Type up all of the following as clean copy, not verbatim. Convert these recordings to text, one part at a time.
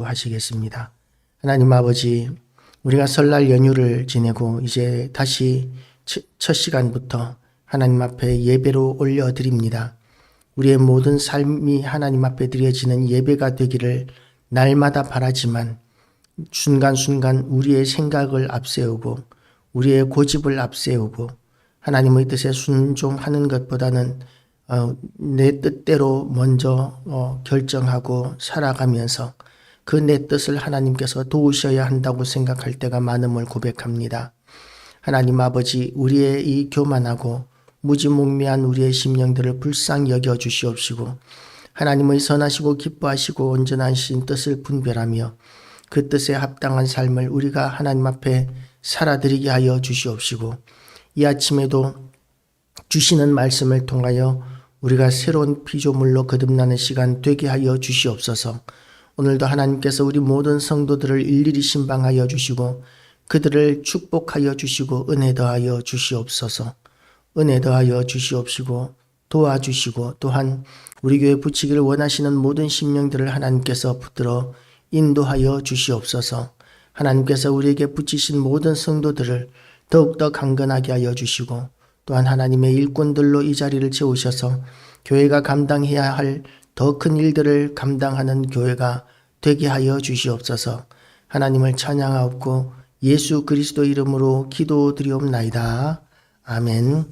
하시겠습니다. 하나님 아버지, 우리가 설날 연휴를 지내고 이제 다시 첫 시간부터 하나님 앞에 예배로 올려드립니다. 우리의 모든 삶이 하나님 앞에 드려지는 예배가 되기를 날마다 바라지만 순간순간 우리의 생각을 앞세우고 우리의 고집을 앞세우고 하나님의 뜻에 순종하는 것보다는 내 뜻대로 먼저 결정하고 살아가면서 그 내 뜻을 하나님께서 도우셔야 한다고 생각할 때가 많음을 고백합니다. 하나님 아버지, 우리의 이 교만하고 무지몽매한 우리의 심령들을 불쌍히 여겨 주시옵시고 하나님의 선하시고 기뻐하시고 온전하신 뜻을 분별하며 그 뜻에 합당한 삶을 우리가 하나님 앞에 살아드리게 하여 주시옵시고 이 아침에도 주시는 말씀을 통하여 우리가 새로운 피조물로 거듭나는 시간 되게 하여 주시옵소서. 오늘도 하나님께서 우리 모든 성도들을 일일이 신방하여 주시고 그들을 축복하여 주시고 은혜 더하여 주시옵소서. 은혜 더하여 주시옵시고 도와주시고 또한 우리 교회 붙이기를 원하시는 모든 심령들을 하나님께서 붙들어 인도하여 주시옵소서. 하나님께서 우리에게 붙이신 모든 성도들을 더욱더 강건하게 하여 주시고 또한 하나님의 일꾼들로 이 자리를 채우셔서 교회가 감당해야 할 더 큰 일들을 감당하는 교회가 되게 하여 주시옵소서. 하나님을 찬양하옵고 예수 그리스도 이름으로 기도드리옵나이다. 아멘.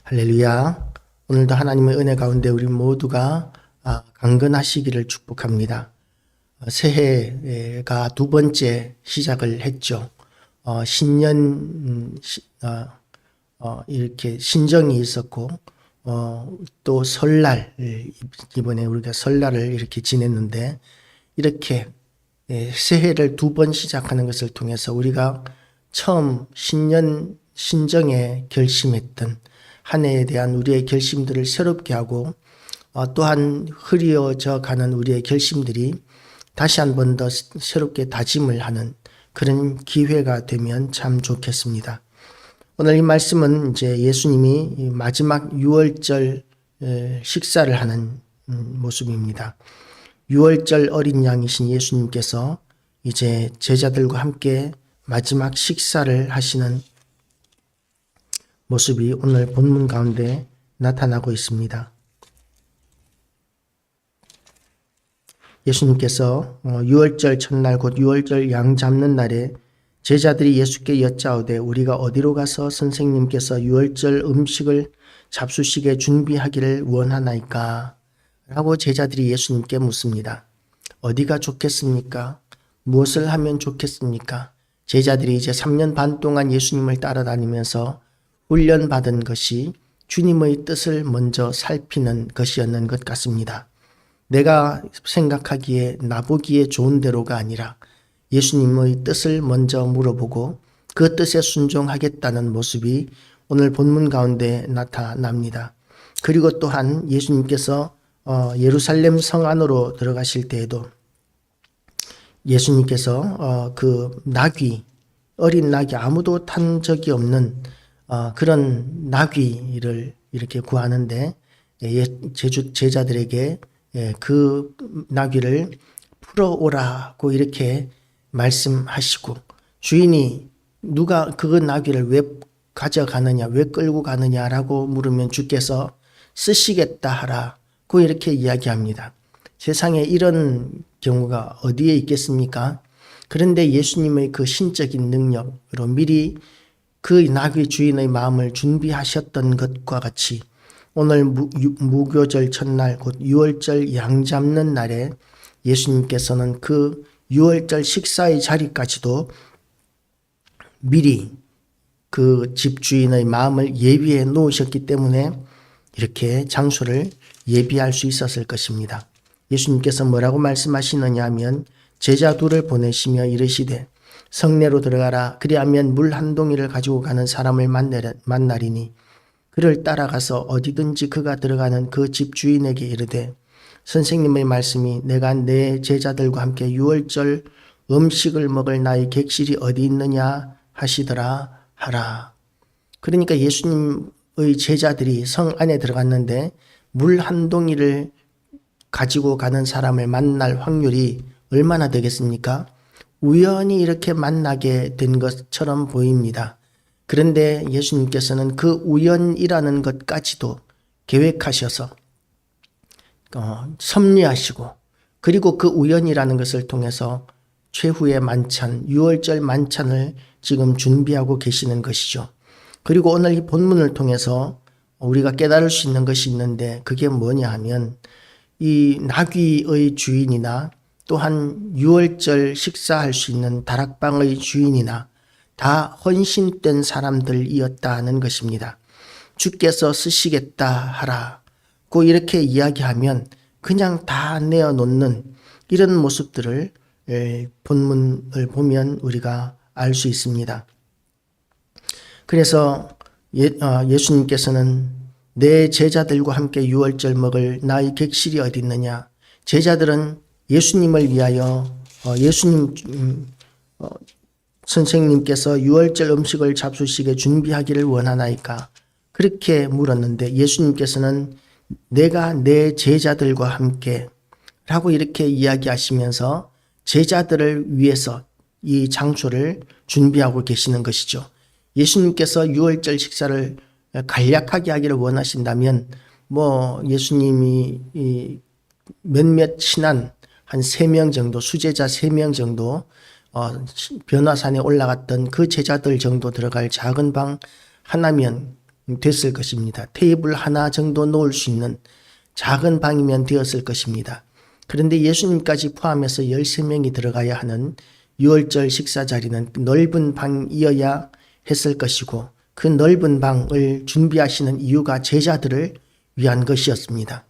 할렐루야. 오늘도 하나님의 은혜 가운데 우리 모두가 강건하시기를 축복합니다. 새해가 두 번째 시작을 했죠. 신년 이렇게 신정이 있었고 또 설날, 이번에 우리가 설날을 이렇게 지냈는데 이렇게 새해를 두 번 시작하는 것을 통해서 우리가 처음 신년 신정에 결심했던 한 해에 대한 우리의 결심들을 새롭게 하고 또한 흐려져 가는 우리의 결심들이 다시 한 번 더 새롭게 다짐을 하는 그런 기회가 되면 참 좋겠습니다. 오늘 이 말씀은 이제 예수님이 마지막 유월절 식사를 하는 모습입니다. 유월절 어린 양이신 예수님께서 이제 제자들과 함께 마지막 식사를 하시는 모습이 오늘 본문 가운데 나타나고 있습니다. 예수님께서 유월절 첫날 곧 유월절 양 잡는 날에 제자들이 예수께 여짜오되 우리가 어디로 가서 선생님께서 유월절 음식을 잡수시게 준비하기를 원하나이까? 라고 제자들이 예수님께 묻습니다. 어디가 좋겠습니까? 무엇을 하면 좋겠습니까? 제자들이 이제 3년 반 동안 예수님을 따라다니면서 훈련받은 것이 주님의 뜻을 먼저 살피는 것이었는 것 같습니다. 내가 생각하기에 나보기에 좋은 대로가 아니라 예수님의 뜻을 먼저 물어보고 그 뜻에 순종하겠다는 모습이 오늘 본문 가운데 나타납니다. 그리고 또한 예수님께서 예루살렘 성 안으로 들어가실 때에도 예수님께서 그 나귀, 어린 나귀 아무도 탄 적이 없는 그런 나귀를 이렇게 구하는데 제자들에게 그 나귀를 풀어오라고 이렇게 말씀하시고 주인이 누가 그 나귀를 왜 가져가느냐 왜 끌고 가느냐라고 물으면 주께서 쓰시겠다 하라고 이렇게 이야기합니다. 세상에 이런 경우가 어디에 있겠습니까? 그런데 예수님의 그 신적인 능력으로 미리 그 나귀 주인의 마음을 준비하셨던 것과 같이 오늘 무교절 첫날 곧 유월절 양 잡는 날에 예수님께서는 그 유월절 식사의 자리까지도 미리 그 집주인의 마음을 예비해 놓으셨기 때문에 이렇게 장소를 예비할 수 있었을 것입니다. 예수님께서 뭐라고 말씀하시느냐 하면 제자 둘을 보내시며 이르시되 성내로 들어가라. 그리하면 물 한 동이를 가지고 가는 사람을 만나리니 그를 따라가서 어디든지 그가 들어가는 그 집주인에게 이르되 선생님의 말씀이 내가 내 제자들과 함께 유월절 음식을 먹을 나의 객실이 어디 있느냐 하시더라 하라. 그러니까 예수님의 제자들이 성 안에 들어갔는데 물 한 동이를 가지고 가는 사람을 만날 확률이 얼마나 되겠습니까? 우연히 이렇게 만나게 된 것처럼 보입니다. 그런데 예수님께서는 그 우연이라는 것까지도 계획하셔서 섭리하시고, 그리고 그 우연이라는 것을 통해서 최후의 만찬, 유월절 만찬을 지금 준비하고 계시는 것이죠. 그리고 오늘 이 본문을 통해서 우리가 깨달을 수 있는 것이 있는데, 그게 뭐냐 하면 이 나귀의 주인이나 또한 유월절 식사할 수 있는 다락방의 주인이나 다 헌신된 사람들이었다는 것입니다. 주께서 쓰시겠다 하라고 이렇게 이야기하면 그냥 다 내어놓는 이런 모습들을 본문을 보면 우리가 알 수 있습니다. 그래서 예수님께서는 내 제자들과 함께 유월절 먹을 나의 객실이 어디 있느냐. 제자들은 예수님을 위하여 선생님께서 유월절 음식을 잡수시게 준비하기를 원하나이까? 그렇게 물었는데 예수님께서는 내가 내 제자들과 함께 라고 이렇게 이야기하시면서 제자들을 위해서 이 장소를 준비하고 계시는 것이죠. 예수님께서 유월절 식사를 간략하게 하기를 원하신다면 예수님이 몇몇 친한 한 3명 정도, 수제자 3명 정도 변화산에 올라갔던 그 제자들 정도 들어갈 작은 방 하나면 됐을 것입니다. 테이블 하나 정도 놓을 수 있는 작은 방이면 되었을 것입니다. 그런데 예수님까지 포함해서 13명이 들어가야 하는 유월절 식사 자리는 넓은 방이어야 했을 것이고, 그 넓은 방을 준비하시는 이유가 제자들을 위한 것이었습니다.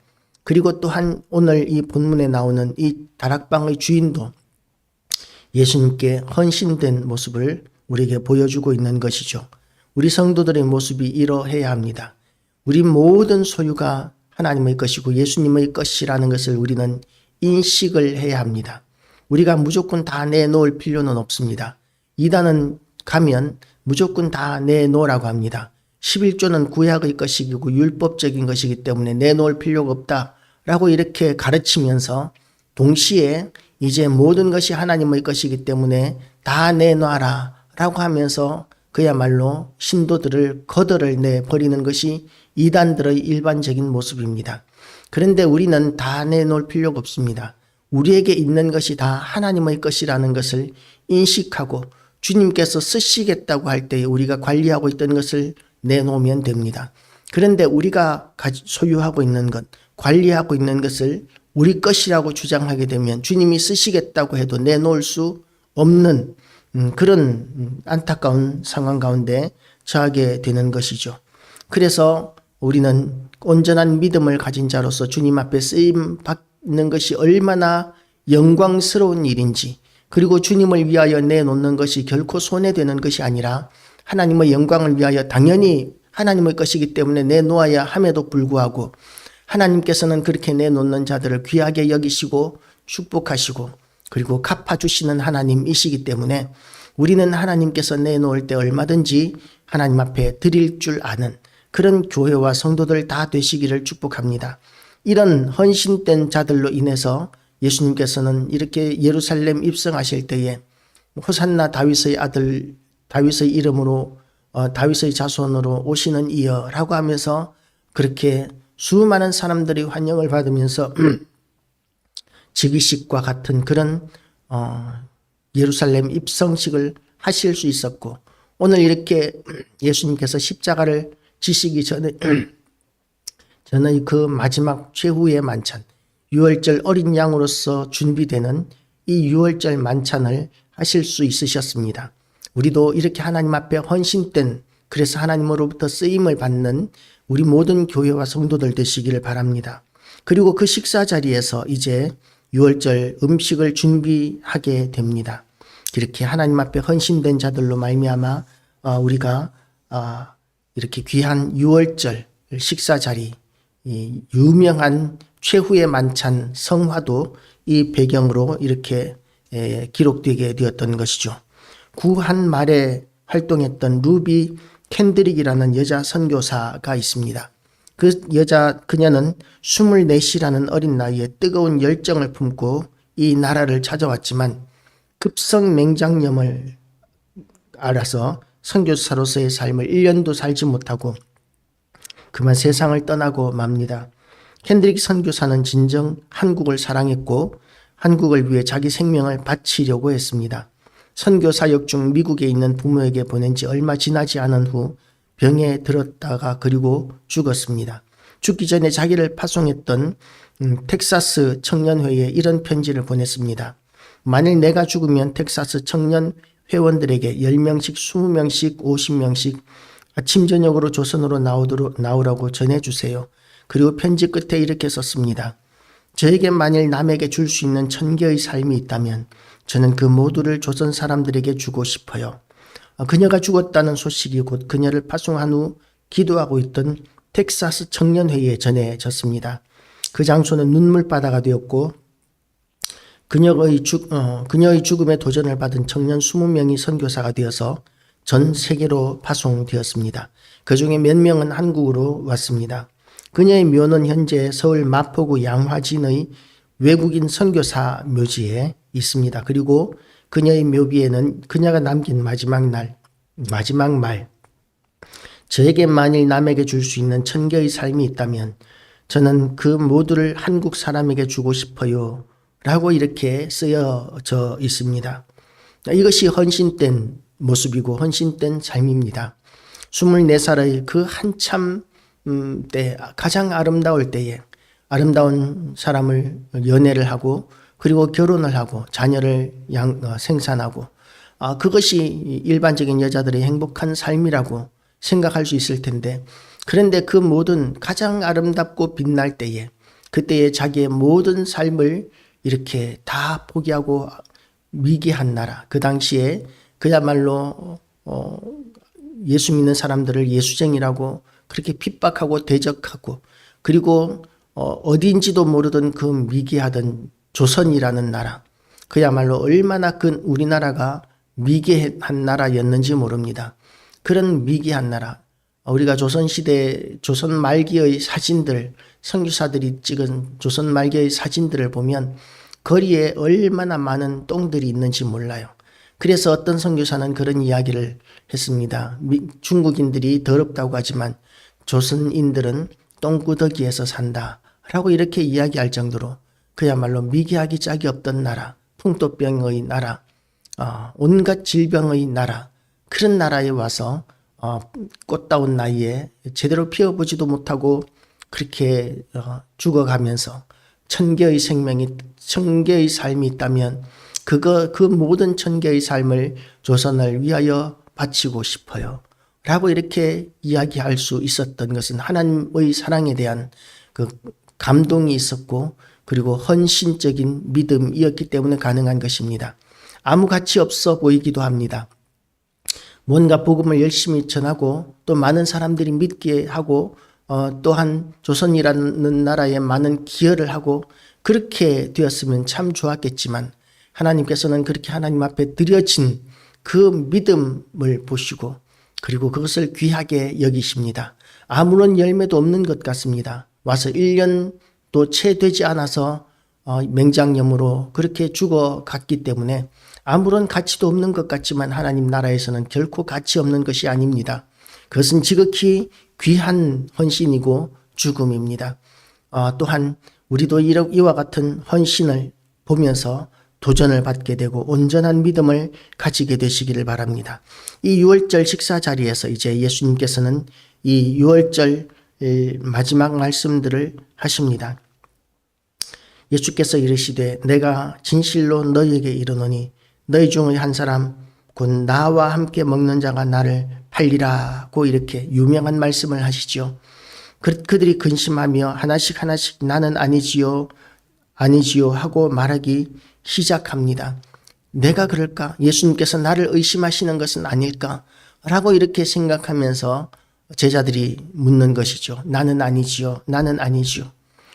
그리고 또한 오늘 이 본문에 나오는 이 다락방의 주인도 예수님께 헌신된 모습을 우리에게 보여주고 있는 것이죠. 우리 성도들의 모습이 이러해야 합니다. 우리 모든 소유가 하나님의 것이고 예수님의 것이라는 것을 우리는 인식을 해야 합니다. 우리가 무조건 다 내놓을 필요는 없습니다. 이단은 가면 무조건 다 내놓으라고 합니다. 11조는 구약의 것이고 율법적인 것이기 때문에 내놓을 필요가 없다라고 이렇게 가르치면서 동시에 이제 모든 것이 하나님의 것이기 때문에 다 내놔라 라고 하면서 그야말로 신도들을 거덜을 내버리는 것이 이단들의 일반적인 모습입니다. 그런데 우리는 다 내놓을 필요가 없습니다. 우리에게 있는 것이 다 하나님의 것이라는 것을 인식하고 주님께서 쓰시겠다고 할 때 우리가 관리하고 있던 것을 내놓으면 됩니다. 그런데 우리가 소유하고 있는 것, 관리하고 있는 것을 우리 것이라고 주장하게 되면 주님이 쓰시겠다고 해도 내놓을 수 없는 그런 안타까운 상황 가운데 처하게 되는 것이죠. 그래서 우리는 온전한 믿음을 가진 자로서 주님 앞에 쓰임 받는 것이 얼마나 영광스러운 일인지, 그리고 주님을 위하여 내놓는 것이 결코 손해되는 것이 아니라 하나님의 영광을 위하여 당연히 하나님의 것이기 때문에 내놓아야 함에도 불구하고 하나님께서는 그렇게 내놓는 자들을 귀하게 여기시고 축복하시고 그리고 갚아주시는 하나님이시기 때문에 우리는 하나님께서 내놓을 때 얼마든지 하나님 앞에 드릴 줄 아는 그런 교회와 성도들 다 되시기를 축복합니다. 이런 헌신된 자들로 인해서 예수님께서는 이렇게 예루살렘 입성하실 때에 호산나 다윗의 아들 다윗의 이름으로 다윗의 자손으로 오시는 이여라고 하면서 그렇게 수많은 사람들이 환영을 받으면서 즉위식과 같은 그런 예루살렘 입성식을 하실 수 있었고, 오늘 이렇게 예수님께서 십자가를 지시기 전에 저는 그 마지막 최후의 만찬, 유월절 어린 양으로서 준비되는 이 유월절 만찬을 하실 수 있으셨습니다. 우리도 이렇게 하나님 앞에 헌신된, 그래서 하나님으로부터 쓰임을 받는 우리 모든 교회와 성도들 되시기를 바랍니다. 그리고 그 식사 자리에서 이제 유월절 음식을 준비하게 됩니다. 이렇게 하나님 앞에 헌신된 자들로 말미암아 우리가 이렇게 귀한 유월절 식사 자리, 이 유명한 최후의 만찬 성화도 이 배경으로 이렇게 기록되게 되었던 것이죠. 구한 말에 활동했던 루비 캔드릭이라는 여자 선교사가 있습니다. 그녀는 24이라는 어린 나이에 뜨거운 열정을 품고 이 나라를 찾아왔지만 급성 맹장염을 알아서 선교사로서의 삶을 1년도 살지 못하고 그만 세상을 떠나고 맙니다. 켄드릭 선교사는 진정 한국을 사랑했고 한국을 위해 자기 생명을 바치려고 했습니다. 선교 사역 중 미국에 있는 부모에게 보낸 지 얼마 지나지 않은 후 병에 들었다가 그리고 죽었습니다. 죽기 전에 자기를 파송했던 텍사스 청년회에 이런 편지를 보냈습니다. 만일 내가 죽으면 텍사스 청년 회원들에게 10명씩, 20명씩, 50명씩 아침 저녁으로 조선으로 나오라고 전해주세요. 그리고 편지 끝에 이렇게 썼습니다. 저에게 만일 남에게 줄 수 있는 1000개의 삶이 있다면 저는 그 모두를 조선 사람들에게 주고 싶어요. 그녀가 죽었다는 소식이 곧 그녀를 파송한 후 기도하고 있던 텍사스 청년회의에 전해졌습니다. 그 장소는 눈물바다가 되었고 그녀의 죽음에 도전을 받은 청년 20명이 선교사가 되어서 전 세계로 파송되었습니다. 그 중에 몇 명은 한국으로 왔습니다. 그녀의 묘는 현재 서울 마포구 양화진의 외국인 선교사 묘지에 있습니다. 그리고 그녀의 묘비에는 그녀가 남긴 마지막 말, 저에게 만일 남에게 줄 수 있는 1000개의 삶이 있다면 저는 그 모두를 한국 사람에게 주고 싶어요. 라고 이렇게 쓰여져 있습니다. 이것이 헌신된 모습이고 헌신된 삶입니다. 24살의 그 한참 때 가장 아름다울 때에 아름다운 사람을 연애를 하고 그리고 결혼을 하고 자녀를 생산하고 그것이 일반적인 여자들의 행복한 삶이라고 생각할 수 있을 텐데 그런데 그 모든 가장 아름답고 빛날 때에 그때에 자기의 모든 삶을 이렇게 다 포기하고 미개한 나라 그 당시에 그야말로 예수 믿는 사람들을 예수쟁이라고 그렇게 핍박하고 대적하고 그리고 어디인지도 모르던 그 미개하던 조선이라는 나라 그야말로 얼마나 우리나라가 미개한 나라였는지 모릅니다. 그런 미개한 나라 우리가 조선시대 조선 말기의 사진들 선교사들이 찍은 조선 말기의 사진들을 보면 거리에 얼마나 많은 똥들이 있는지 몰라요. 그래서 어떤 선교사는 그런 이야기를 했습니다. 중국인들이 더럽다고 하지만 조선인들은 똥구더기에서 산다 라고 이렇게 이야기할 정도로 그야말로 미개하기 짝이 없던 나라, 풍토병의 나라, 온갖 질병의 나라 그런 나라에 와서 꽃다운 나이에 제대로 피어보지도 못하고 그렇게 죽어가면서 1000개의 삶이 있다면 그 모든 1000개의 삶을 조선을 위하여 바치고 싶어요. 라고 이렇게 이야기할 수 있었던 것은 하나님의 사랑에 대한 그 감동이 있었고 그리고 헌신적인 믿음이었기 때문에 가능한 것입니다. 아무 가치 없어 보이기도 합니다. 뭔가 복음을 열심히 전하고 또 많은 사람들이 믿게 하고 또한 조선이라는 나라에 많은 기여를 하고 그렇게 되었으면 참 좋았겠지만 하나님께서는 그렇게 하나님 앞에 드려진 그 믿음을 보시고 그리고 그것을 귀하게 여기십니다. 아무런 열매도 없는 것 같습니다. 와서 1년도 채 되지 않아서 맹장염으로 그렇게 죽어갔기 때문에 아무런 가치도 없는 것 같지만 하나님 나라에서는 결코 가치 없는 것이 아닙니다. 그것은 지극히 귀한 헌신이고 죽음입니다. 또한 우리도 이와 같은 헌신을 보면서 도전을 받게 되고 온전한 믿음을 가지게 되시기를 바랍니다. 이 6월절 식사 자리에서 이제 예수님께서는 이 6월절 마지막 말씀들을 하십니다. 예수께서 이르시되 내가 진실로 너희에게 이르노니 너희 중의 한 사람 곧 나와 함께 먹는 자가 나를 팔리라고 이렇게 유명한 말씀을 하시죠. 그들이 근심하며 하나씩 나는 아니지요 하고 말하기 시작합니다. 내가 그럴까? 예수님께서 나를 의심하시는 것은 아닐까? 라고 이렇게 생각하면서 제자들이 묻는 것이죠. 나는 아니지요.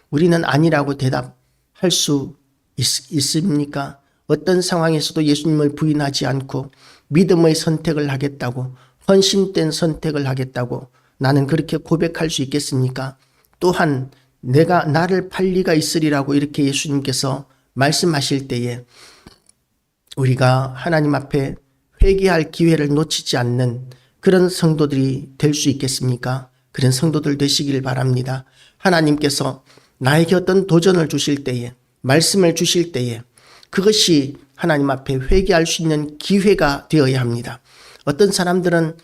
우리는 아니라고 대답할 수 있습니까? 어떤 상황에서도 예수님을 부인하지 않고 믿음의 선택을 하겠다고 헌신된 선택을 하겠다고 나는 그렇게 고백할 수 있겠습니까? 또한 내가 나를 팔 리가 있으리라고 이렇게 예수님께서 말씀하실 때에 우리가 하나님 앞에 회개할 기회를 놓치지 않는 그런 성도들이 될 수 있겠습니까? 그런 성도들 되시길 바랍니다. 하나님께서 나에게 어떤 도전을 주실 때에, 말씀을 주실 때에 그것이 하나님 앞에 회개할 수 있는 기회가 되어야 합니다. 어떤 사람들은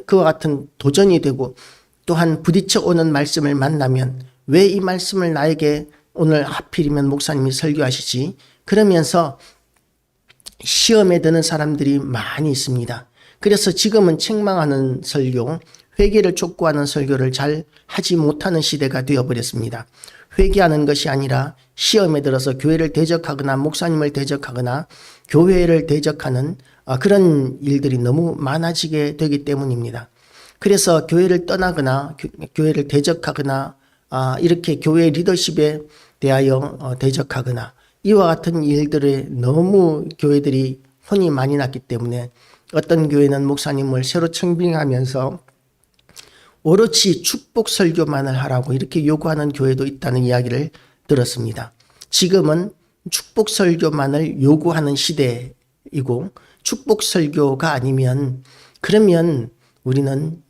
그와 같은 도전이 되고 또한 부딪혀 오는 말씀을 만나면 왜 이 말씀을 나에게 오늘 하필이면 목사님이 설교하시지? 그러면서 시험에 드는 사람들이 많이 있습니다. 그래서 지금은 책망하는 설교, 회개를 촉구하는 설교를 잘 하지 못하는 시대가 되어버렸습니다. 회개하는 것이 아니라 시험에 들어서 교회를 대적하거나 목사님을 대적하거나 교회를 대적하는 그런 일들이 너무 많아지게 되기 때문입니다. 그래서 교회를 떠나거나 교회를 대적하거나 이렇게 교회 리더십에 대하여 대적하거나 이와 같은 일들에 너무 교회들이 혼이 많이 났기 때문에 어떤 교회는 목사님을 새로 청빙하면서 오로지 축복 설교만을 하라고 이렇게 요구하는 교회도 있다는 이야기를 들었습니다. 지금은 축복 설교만을 요구하는 시대이고 축복 설교가 아니면 그러면 우리는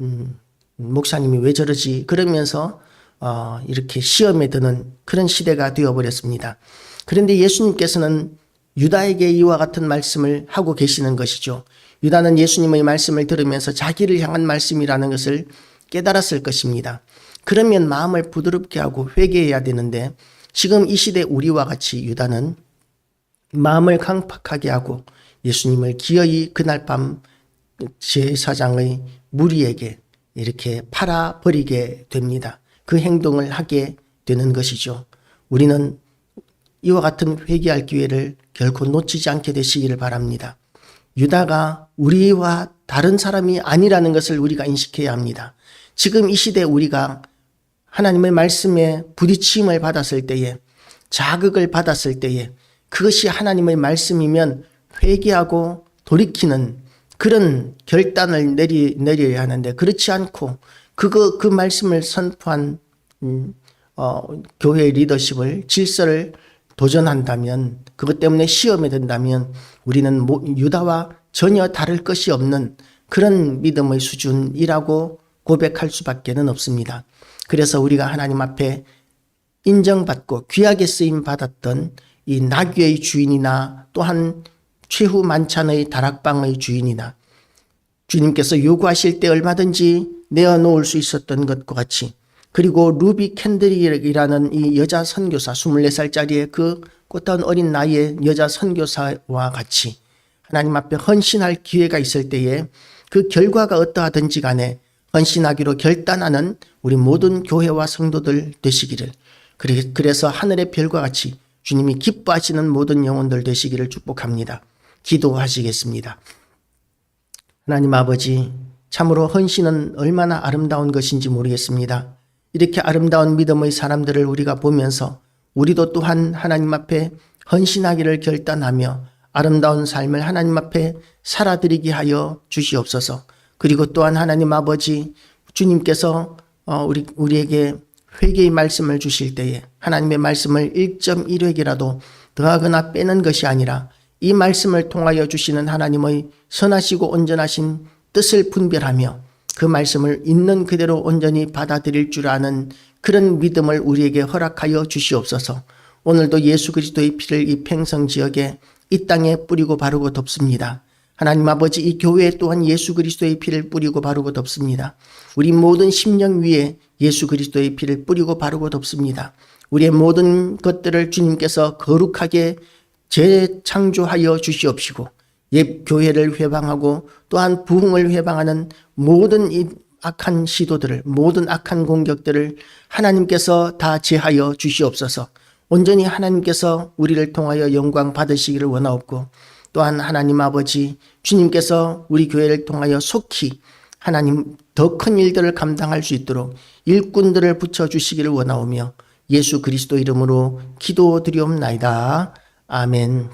목사님이 왜 저러지? 그러면서 이렇게 시험에 드는 그런 시대가 되어버렸습니다. 그런데 예수님께서는 유다에게 이와 같은 말씀을 하고 계시는 것이죠. 유다는 예수님의 말씀을 들으면서 자기를 향한 말씀이라는 것을 깨달았을 것입니다. 그러면 마음을 부드럽게 하고 회개해야 되는데 지금 이 시대 우리와 같이 유다는 마음을 강팍하게 하고 예수님을 기어이 그날 밤 제사장의 무리에게 이렇게 팔아버리게 됩니다. 그 행동을 하게 되는 것이죠. 우리는 이와 같은 회개할 기회를 결코 놓치지 않게 되시기를 바랍니다. 유다가 우리와 다른 사람이 아니라는 것을 우리가 인식해야 합니다. 지금 이 시대 우리가 하나님의 말씀에 부딪힘을 받았을 때에 자극을 받았을 때에 그것이 하나님의 말씀이면 회개하고 돌이키는 그런 결단을 내려야 하는데 그렇지 않고 그 말씀을 선포한 교회 리더십을 질서를 도전한다면 그것 때문에 시험에 든다면 우리는 유다와 전혀 다를 것이 없는 그런 믿음의 수준이라고 고백할 수밖에는 없습니다. 그래서 우리가 하나님 앞에 인정받고 귀하게 쓰임 받았던 이 나귀의 주인이나 또한 최후 만찬의 다락방의 주인이나 주님께서 요구하실 때 얼마든지 내어놓을 수 있었던 것과 같이 그리고 루비 캔들이라는 이 여자 선교사 24살짜리의 그 꽃다운 어린 나이의 여자 선교사와 같이 하나님 앞에 헌신할 기회가 있을 때에 그 결과가 어떠하든지 간에 헌신하기로 결단하는 우리 모든 교회와 성도들 되시기를 그래서 하늘의 별과 같이 주님이 기뻐하시는 모든 영혼들 되시기를 축복합니다. 기도하시겠습니다. 하나님 아버지, 참으로 헌신은 얼마나 아름다운 것인지 모르겠습니다. 이렇게 아름다운 믿음의 사람들을 우리가 보면서 우리도 또한 하나님 앞에 헌신하기를 결단하며 아름다운 삶을 하나님 앞에 살아드리게 하여 주시옵소서. 그리고 또한 하나님 아버지, 주님께서 우리에게 회개의 말씀을 주실 때에 하나님의 말씀을 1.1획이라도 더하거나 빼는 것이 아니라 이 말씀을 통하여 주시는 하나님의 선하시고 온전하신 뜻을 분별하며 그 말씀을 있는 그대로 온전히 받아들일 줄 아는 그런 믿음을 우리에게 허락하여 주시옵소서. 오늘도 예수 그리스도의 피를 이 팽성 지역에 이 땅에 뿌리고 바르고 덮습니다. 하나님 아버지, 이 교회 또한 예수 그리스도의 피를 뿌리고 바르고 덮습니다. 우리 모든 심령 위에 예수 그리스도의 피를 뿌리고 바르고 덮습니다. 우리의 모든 것들을 주님께서 거룩하게 재창조하여 주시옵시고 옛 교회를 회방하고 또한 부흥을 회방하는 모든 이 악한 시도들을 모든 악한 공격들을 하나님께서 다 제하여 주시옵소서. 온전히 하나님께서 우리를 통하여 영광 받으시기를 원하옵고 또한 하나님 아버지 주님께서 우리 교회를 통하여 속히 하나님 더 큰 일들을 감당할 수 있도록 일꾼들을 붙여주시기를 원하오며 예수 그리스도 이름으로 기도드리옵나이다. 아멘.